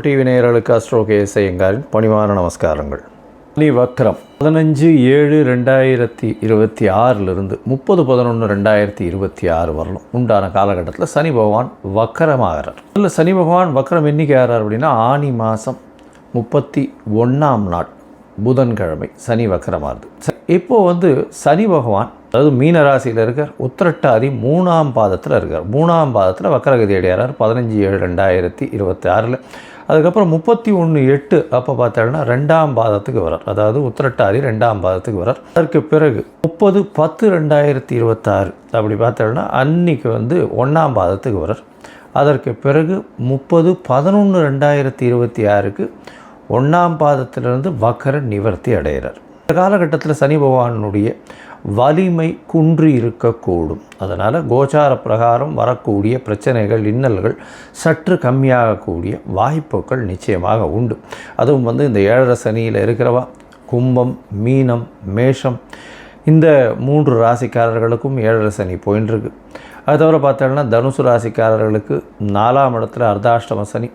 TV நேயர்களுக்கு astro KS ஐயங்காரின் பணிவான நமஸ்காரங்கள். சனி வக்ரம் 15/7/2026 30/11/2026 வரலும் உண்டான காலகட்டத்தில் சனி பகவான் வக்கரமாகிறார். அதில் சனி பகவான் வக்கரம் என்னைக்கு ஆகிறார் அப்படின்னா ஆனி மாதம் 31ஆம் நாள் புதன்கிழமை சனி வக்கரமாகுது. இப்போது சனி பகவான் அதாவது மீன ராசியில் இருக்கார், உத்திரட்டாதி 3ஆம் பாதத்தில் இருக்கார். 3ஆம் பாதத்தில் வக்கரகதி அடையார் 15/7/2026. அதுக்கப்புறம் 31/8 அப்போ பார்த்தோம்னா 2ஆம் பாதத்துக்கு வரார், அதாவது உத்திரட்டாதி 2ஆம் பாதத்துக்கு வரார். அதற்கு பிறகு 30/10/2026 அப்படி பார்த்தோம்னா அன்னைக்கு 1ஆம் பாதத்துக்கு வரார். அதற்கு பிறகு 30/11/2026க்கு 1ஆம் பாதத்திலிருந்து வக்கர நிவர்த்தி அடைகிறார். இந்த காலகட்டத்தில் சனி பகவானுடைய வலிமை குன்றி இருக்கக்கூடும். அதனால் கோச்சார பிரகாரம் வரக்கூடிய பிரச்சனைகள் இன்னல்கள் சற்று கம்மியாகக்கூடிய வாய்ப்புகள் நிச்சயமாக உண்டு. அதுவும் இந்த 7.5 சனியில் இருக்கிறவா கும்பம், மீனம், மேஷம் இந்த 3 ராசிக்காரர்களுக்கும் 7.5 சனி போயின்னு இருக்கு. அது தவிர பார்த்தோம்னா தனுசு ராசிக்காரர்களுக்கு 4ஆம் இடத்துல அர்த்தாஷ்டம சனி,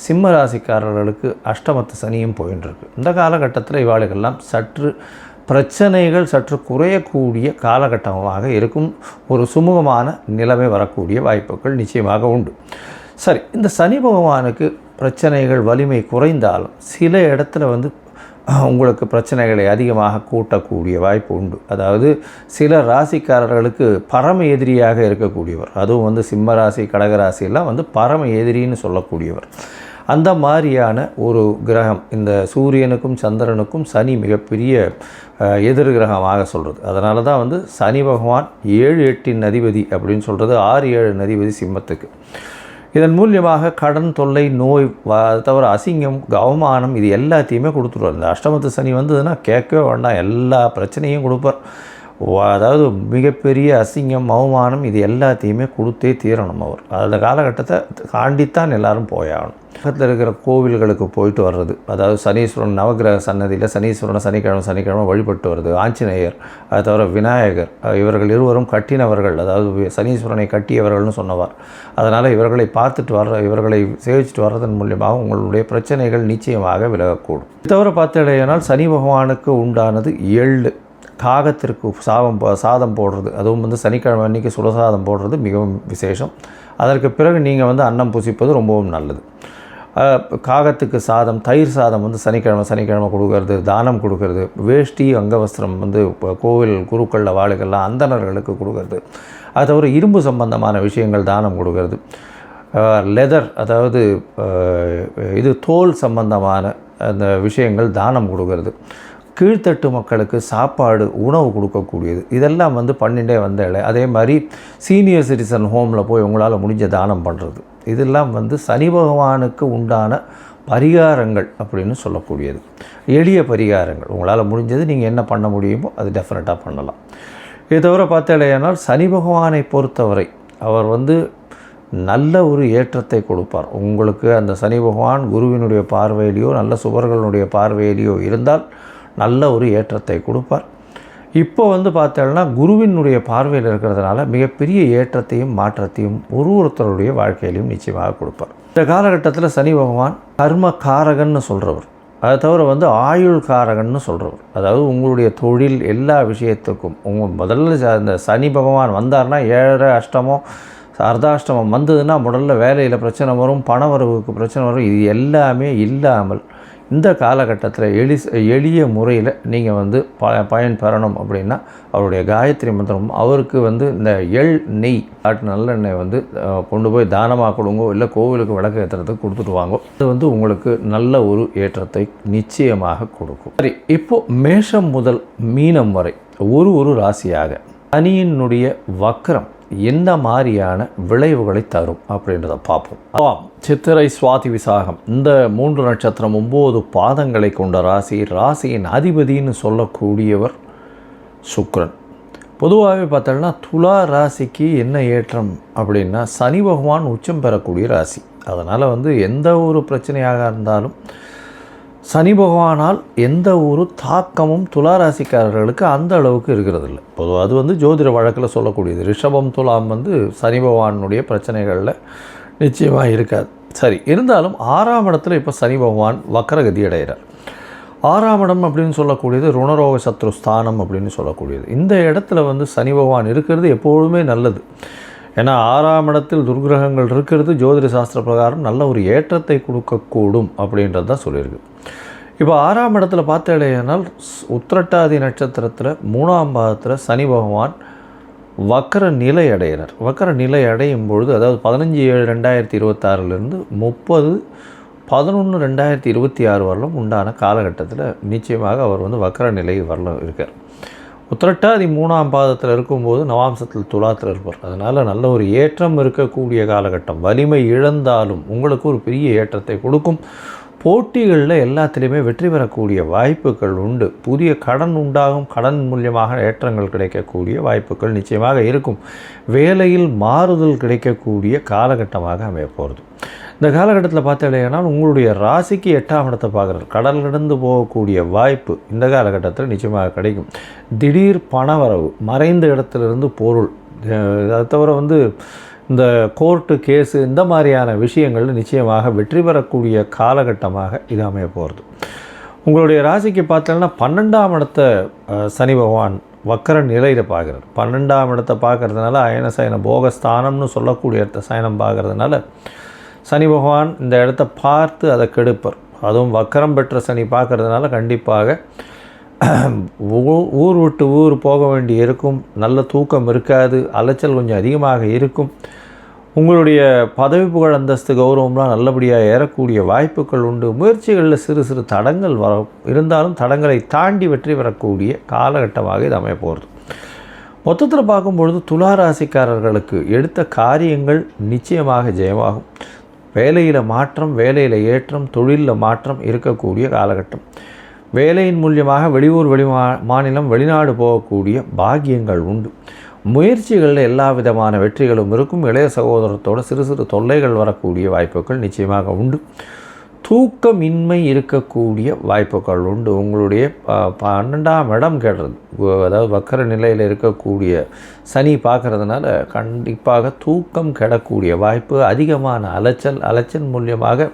சிம்ம ராசிக்காரர்களுக்கு அஷ்டமத்து சனியும் போயின்னு இருக்கு. இந்த காலகட்டத்தில் இவாளுக்கெல்லாம் சற்று பிரச்சனைகள் சற்று குறையக்கூடிய காலகட்டமாக இருக்கும். ஒரு சுமூகமான நிலைமை வரக்கூடிய வாய்ப்புகள் நிச்சயமாக உண்டு. சரி, இந்த சனி பகவானுக்கு பிரச்சனைகள் வலிமை குறைந்தாலும் சில இடத்துல உங்களுக்கு பிரச்சனைகளை அதிகமாக கூட்டக்கூடிய வாய்ப்பு உண்டு. அதாவது சில ராசிக்காரர்களுக்கு பரம எதிரியாக இருக்கக்கூடியவர், அதுவும் சிம்ம ராசி கடகராசியெல்லாம் பரம எதிரின்னு சொல்லக்கூடியவர். அந்த மாதிரியான ஒரு கிரகம் இந்த சூரியனுக்கும் சந்திரனுக்கும் சனி மிகப்பெரிய எதிர் கிரகமாக சொல்கிறது. அதனால தான் சனி பகவான் 7-8 அதிபதி அப்படின்னு சொல்கிறது, 6-7 அதிபதி சிம்மத்துக்கு. இதன் மூலியமாக கடன் தொல்லை, நோய், தவிர அசிங்கம், அவமானம் இது எல்லாத்தையுமே கொடுத்துருவார். இந்த அஷ்டமத்து சனி வந்ததுன்னா கேட்கவே வேண்டாம், எல்லா பிரச்சனையும் கொடுப்பார். அதாவது மிகப்பெரிய அசிங்கம், அவமானம் இது எல்லாத்தையுமே கொடுத்தே தீரணும் அவர். அந்த காலகட்டத்தை தாண்டித்தான் எல்லோரும் போயாகணும். பக்கத்தில் இருக்கிற கோவில்களுக்கு போயிட்டு வர்றது, அதாவது சனீஸ்வரன் நவகிரக சன்னதியில் சனீஸ்வரனை சனிக்கிழமை வழிபட்டு வருது. ஆஞ்சநேயர், அது தவிர விநாயகர், இவர்கள் இருவரும் கட்டினவர்கள், அதாவது சனீஸ்வரனை கட்டியவர்கள்னு சொன்னவார். அதனால் இவர்களை பார்த்துட்டு இவர்களை சேவிச்சுட்டு வர்றதன் மூலியமாக உங்களுடைய பிரச்சனைகள் நிச்சயமாக விலகக்கூடும். இது தவிர பார்த்தீங்கன்னா சனி பகவானுக்கு உண்டானது எள்ளு, காகத்திற்கு சாதம் போடுறது, அதுவும் சனிக்கிழமை அன்றைக்கி சுடசாதம் போடுறது மிகவும் விசேஷம். அதற்கு பிறகு நீங்கள் அன்னம் புசிப்பது ரொம்பவும் நல்லது. காகத்துக்கு சாதம், தயிர் சாதம் சனிக்கிழமை கொடுக்கறது, தானம் கொடுக்கறது, வேஷ்டி அங்கவஸ்திரம் கோவில் குருக்களில் வாழுகள்லாம் அந்தணர்களுக்கு கொடுக்கறது, அது தவிர இரும்பு சம்பந்தமான விஷயங்கள் தானம் கொடுக்கறது, லெதர் அதாவது இது தோல் சம்பந்தமான அந்த விஷயங்கள் தானம் கொடுக்கறது, கீழ்த்தட்டு மக்களுக்கு சாப்பாடு உணவு கொடுக்கக்கூடியது, இதெல்லாம் பண்ணிகிட்டே வந்தாலே. அதே மாதிரி சீனியர் சிட்டிசன் ஹோமில் போய் உங்களால் முடிஞ்ச தானம் பண்ணுறது, இதெல்லாம் சனி பகவானுக்கு உண்டான பரிகாரங்கள் அப்படின்னு சொல்லக்கூடியது. எளிய பரிகாரங்கள் உங்களால் முடிஞ்சது நீங்கள் என்ன பண்ண முடியுமோ அது டெஃபினட்டாக பண்ணலாம். இது தவிர பார்த்தாலேயானால் சனி பகவானை பொறுத்தவரை அவர் நல்ல ஒரு ஏற்றத்தை கொடுப்பார் உங்களுக்கு. அந்த சனி பகவான் குருவினுடைய பார்வையிலையோ நல்ல சுபர்களுடைய பார்வையிலையோ இருந்தால் நல்ல ஒரு ஏற்றத்தை கொடுப்பார். இப்போ பார்த்தோம்னா குருவினுடைய பார்வையில் இருக்கிறதுனால மிகப்பெரிய ஏற்றத்தையும் மாற்றத்தையும் ஒருத்தருடைய வாழ்க்கையிலையும் நிச்சயமாக கொடுப்பார். இந்த காலகட்டத்தில் சனி பகவான் கர்ம காரகன்னு சொல்கிறவர், அதை தவிர ஆயுள் காரகன்னு சொல்கிறவர். அதாவது உங்களுடைய தொழில் எல்லா விஷயத்துக்கும் முதல்ல அந்த சனி பகவான் வந்தார்னா 7 அஷ்டமம் அர்த்தாஷ்டமம் வந்ததுன்னா முதல்ல வேலையில் பிரச்சனை வரும், பணவரவுக்கு பிரச்சனை வரும். இது எல்லாமே இல்லாமல் இந்த காலகட்டத்தில் எளிய முறையில் நீங்கள் பயன் பெறணும் அப்படின்னா அவருடைய காயத்ரி மந்திரம், அவருக்கு இந்த எள் நெய் நல்லெண்ணெய் கொண்டு போய் தானமாக கொடுங்கோ, இல்லை கோவிலுக்கு விளக்கு ஏற்றுறதுக்கு கொடுத்துட்டு வாங்கோ. அது உங்களுக்கு நல்ல ஒரு ஏற்றத்தை நிச்சயமாக கொடுக்கும். சரி, இப்போது மேஷம் முதல் மீனம் வரை ஒரு ராசியாக சனியினுடைய வக்ரம் என்ன மாதிரியான விளைவுகளை தரும் அப்படின்றத பார்ப்போம். சித்திரை, சுவாதி, விசாகம் இந்த 3 நட்சத்திரம் 9 பாதங்களை கொண்ட ராசியின் அதிபதினு சொல்லக்கூடியவர் சுக்கிரன். பொதுவாகவே பார்த்தோம்னா துலா ராசிக்கு என்ன ஏற்றம் அப்படின்னா சனி பகவான் உச்சம் பெறக்கூடிய ராசி. அதனால் எந்த ஒரு பிரச்சனையாக இருந்தாலும் சனி பகவானால் எந்த ஒரு தாக்கமும் துளாராசிக்காரர்களுக்கு அந்த அளவுக்கு இருக்கிறதில்ல. பொதுவாக அது ஜோதிட வழக்கில் சொல்லக்கூடியது. ரிஷபம், துலாம் சனி பகவானுடைய பிரச்சனைகளில் நிச்சயமாக இருக்காது. சரி, இருந்தாலும் 6ஆம் இடத்துல இப்போ சனி பகவான் வக்கரகதி அடைகிறார். 6ஆம் இடம் அப்படின்னு சொல்லக்கூடியது ருணரோக சத்ரு ஸ்தானம் அப்படின்னு சொல்லக்கூடியது. இந்த இடத்துல வந்து சனி பகவான் இருக்கிறது எப்பொழுதுமே நல்லது. ஏன்னா 6ஆம் இடத்தில் துர்கிரகங்கள் இருக்கிறது ஜோதிட சாஸ்திர பிரகாரம் நல்ல ஒரு ஏற்றத்தை கொடுக்கக்கூடும் அப்படின்றது தான் சொல்லியிருக்கு. இப்போ 6ஆம் இடத்துல பார்த்தேனால் உத்திரட்டாதி நட்சத்திரத்தில் 3ஆம் பாதத்தில் சனி பகவான் வக்கர நிலை அடைகிறார். வக்கர நிலை அடையும் பொழுது, அதாவது 15/7/2026 30/11/2026 வரலும் உண்டான காலகட்டத்தில் நிச்சயமாக அவர் வந்து வக்கர நிலை வரலும் இருக்கார். உத்திரட்டாதி 3ஆம் பாதத்தில் இருக்கும்போது நவாம்சத்தில் துலாத்தில் இருப்பார். அதனால் நல்ல ஒரு ஏற்றம் இருக்கக்கூடிய காலகட்டம். வலிமை இழந்தாலும் உங்களுக்கு ஒரு பெரிய ஏற்றத்தை கொடுக்கும். போட்டிகளில் எல்லாத்துலேயுமே வெற்றி பெறக்கூடிய வாய்ப்புகள் உண்டு. புதிய கடன் உண்டாகும். கடன் மூலியமாக ஏற்றங்கள் கிடைக்கக்கூடிய வாய்ப்புகள் நிச்சயமாக இருக்கும். வேலையில் மாறுதல் கிடைக்கக்கூடிய காலகட்டமாக அமைய போகிறது. இந்த காலகட்டத்தில் பார்த்தீங்கன்னா உங்களுடைய ராசிக்கு 8ஆம் இடத்தை பார்க்குறது கடல் கடந்து போகக்கூடிய வாய்ப்பு இந்த காலகட்டத்தில் நிச்சயமாக கிடைக்கும். திடீர் பணவரவு, மறைந்த இடத்துலேருந்து பொருள், அதை தவிர வந்து இந்த கோர்ட்டு கேஸு இந்த மாதிரியான விஷயங்கள் நிச்சயமாக வெற்றி பெறக்கூடிய காலகட்டமாக இது அமைய போகிறது. உங்களுடைய ராசிக்கு பார்த்தீங்கன்னா 12ஆம் இடத்தை சனி பகவான் வக்கர நிலையில் பார்க்குறார். 12ஆம் இடத்தை பார்க்குறதுனால அயன சயன போகஸ்தானம்னு சொல்லக்கூடிய இடத்த சயனம் பார்க்குறதுனால சனி பகவான் இந்த இடத்த பார்த்து அதை கெடுப்பார். அதுவும் வக்கரம் பெற்ற சனி பார்க்குறதுனால கண்டிப்பாக ஊர் விட்டு ஊர் போக வேண்டி இருக்கும். நல்ல தூக்கம் இருக்காது. அலைச்சல் கொஞ்சம் அதிகமாக இருக்கும். உங்களுடைய பதவி புகழ் அந்தஸ்து கௌரவம்லாம் நல்லபடியாக ஏறக்கூடிய வாய்ப்புகள் உண்டு. முயற்சிகளில் சிறு சிறு தடங்கள் இருந்தாலும் தடங்களை தாண்டி வெற்றி பெறக்கூடிய காலகட்டமாக இது அமைய போகிறது. மொத்தத்தில் பார்க்கும்பொழுது துலா ராசிக்காரர்களுக்கு எடுத்த காரியங்கள் நிச்சயமாக ஜெயமாகும். வேலையில் மாற்றம், வேலையில் ஏற்றம், தொழிலில் மாற்றம் இருக்கக்கூடிய காலகட்டம். வேலையின் மூலியமாக வெளியூர் மாநிலம் வெளிநாடு போகக்கூடிய பாக்கியங்கள் உண்டு. முயற்சிகளில் எல்லா விதமான வெற்றிகளும் இருக்கும். இளைய சகோதரத்தோடு சிறு சிறு தொல்லைகள் வரக்கூடிய வாய்ப்புகள் நிச்சயமாக உண்டு. தூக்கமின்மை இருக்கக்கூடிய வாய்ப்புகள் உண்டு. உங்களுடைய 12ஆம் இடம் கெடுறது, அதாவது வக்கர நிலையில் இருக்கக்கூடிய சனி பார்க்குறதுனால கண்டிப்பாக தூக்கம் கெடக்கூடிய வாய்ப்பு, அதிகமான அலைச்சல் மூலியமாக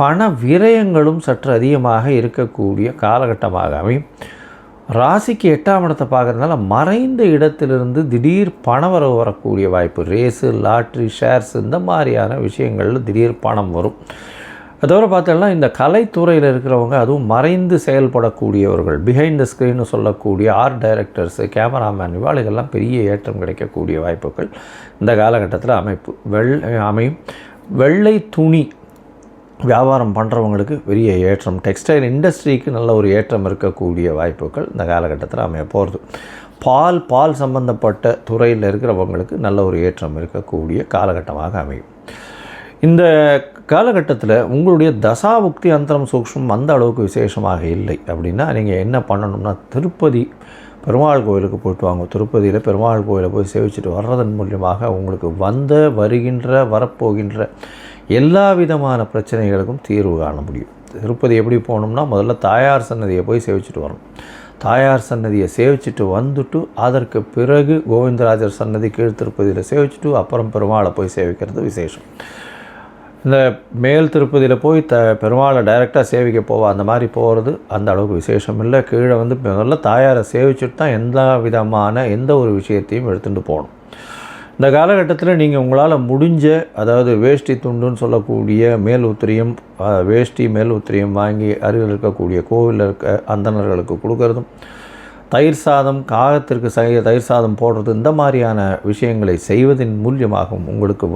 பண விரயங்களும் சற்று அதிகமாக இருக்கக்கூடிய காலகட்டமாக அமையும். ராசிக்கு 8ஆம் இடத்தை பார்க்குறதுனால மறைந்த இடத்திலிருந்து திடீர் பணவரவு வரக்கூடிய வாய்ப்பு. ரேஸு, லாட்ரி, ஷேர்ஸ் இந்த மாதிரியான விஷயங்களில் திடீர் பணம் வரும். அதோடு பார்த்தோம்னா இந்த கலைத்துறையில் இருக்கிறவங்க, அதுவும் மறைந்து செயல்படக்கூடியவர்கள், பிஹைண்ட் த ஸ்க்ரீன்னு சொல்லக்கூடிய ஆர்ட் டைரக்டர்ஸு, கேமராமேன், இவாளுகெல்லாம் பெரிய ஏற்றம் கிடைக்கக்கூடிய வாய்ப்புகள் இந்த காலகட்டத்தில் அமையும். வெள்ளை துணி வியாபாரம் பண்ணுறவங்களுக்கு பெரிய ஏற்றம். டெக்ஸ்டைல் இண்டஸ்ட்ரிக்கு நல்ல ஒரு ஏற்றம் இருக்கக்கூடிய வாய்ப்புகள் இந்த காலகட்டத்தில் அமைய போகிறது. பால் சம்பந்தப்பட்ட துறையில் இருக்கிறவங்களுக்கு நல்ல ஒரு ஏற்றம் இருக்கக்கூடிய காலகட்டமாக அமையும். இந்த காலகட்டத்தில் உங்களுடைய தசாபுக்தி அந்தரம் சூக்ஷ்மம் அந்த அளவுக்கு விசேஷமாக இல்லை அப்படின்னா நீங்கள் என்ன பண்ணணும்னா, திருப்பதி பெருமாள் கோயிலுக்கு போய்ட்டு வாங்க. திருப்பதியில் பெருமாள் கோயிலை போய் சேவிச்சுட்டு வர்றதன் மூலியமாக உங்களுக்கு வரப்போகின்ற எல்லா விதமான பிரச்சனைகளுக்கும் தீர்வு காண முடியும். திருப்பதி எப்படி போகணும்னா, முதல்ல தாயார் சன்னதியை போய் சேவிச்சுட்டு வரணும். தாயார் சன்னதியை சேவிச்சுட்டு வந்துட்டு அதற்கு பிறகு கோவிந்தராஜர் சன்னதி கீழ் திருப்பதியில் சேவிச்சுட்டு அப்புறம் பெருமாளை போய் சேவிக்கிறது விசேஷம். இந்த மேல் திருப்பதியில் போய் பெருமாளை டைரெக்டாக சேவிக்க அந்த மாதிரி போகிறது அந்த அளவுக்கு விசேஷம் இல்லை. கீழே வந்து முதல்ல தாயாரை சேவிச்சுட்டு தான் எந்த ஒரு விஷயத்தையும் எடுத்துகிட்டு போகணும். இந்த காலகட்டத்தில் நீங்கள் உங்களால் முடிஞ்ச, அதாவது வேஷ்டி துண்டுன்னு சொல்லக்கூடிய மேல் உத்திரியம், வேஷ்டி மேல் உத்திரியம் வாங்கி அருகில் இருக்கக்கூடிய கோவிலில் இருக்க அந்தணர்களுக்கு கொடுக்கறதும், தயிர் சாதம், காகத்திற்கு தயிர் சாதம் போடுறது, இந்த மாதிரியான விஷயங்களை செய்வதன் மூலியமாகவும் உங்களுக்கு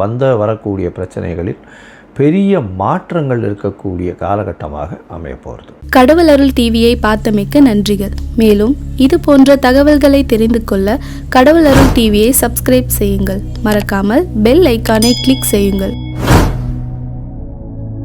வரக்கூடிய பிரச்சனைகளில் பெரிய மாற்றங்கள் இருக்கக்கூடிய காலகட்டமாக அமைய போகிறது. கடவுள் அருள் டிவியை பார்த்தமைக்க நன்றிகள். மேலும் இது போன்ற தகவல்களை தெரிந்து கொள்ள கடவுள் அருள் டிவியை சப்ஸ்கிரைப் செய்யுங்கள். மறக்காமல் பெல் ஐக்கானை கிளிக் செய்யுங்கள்.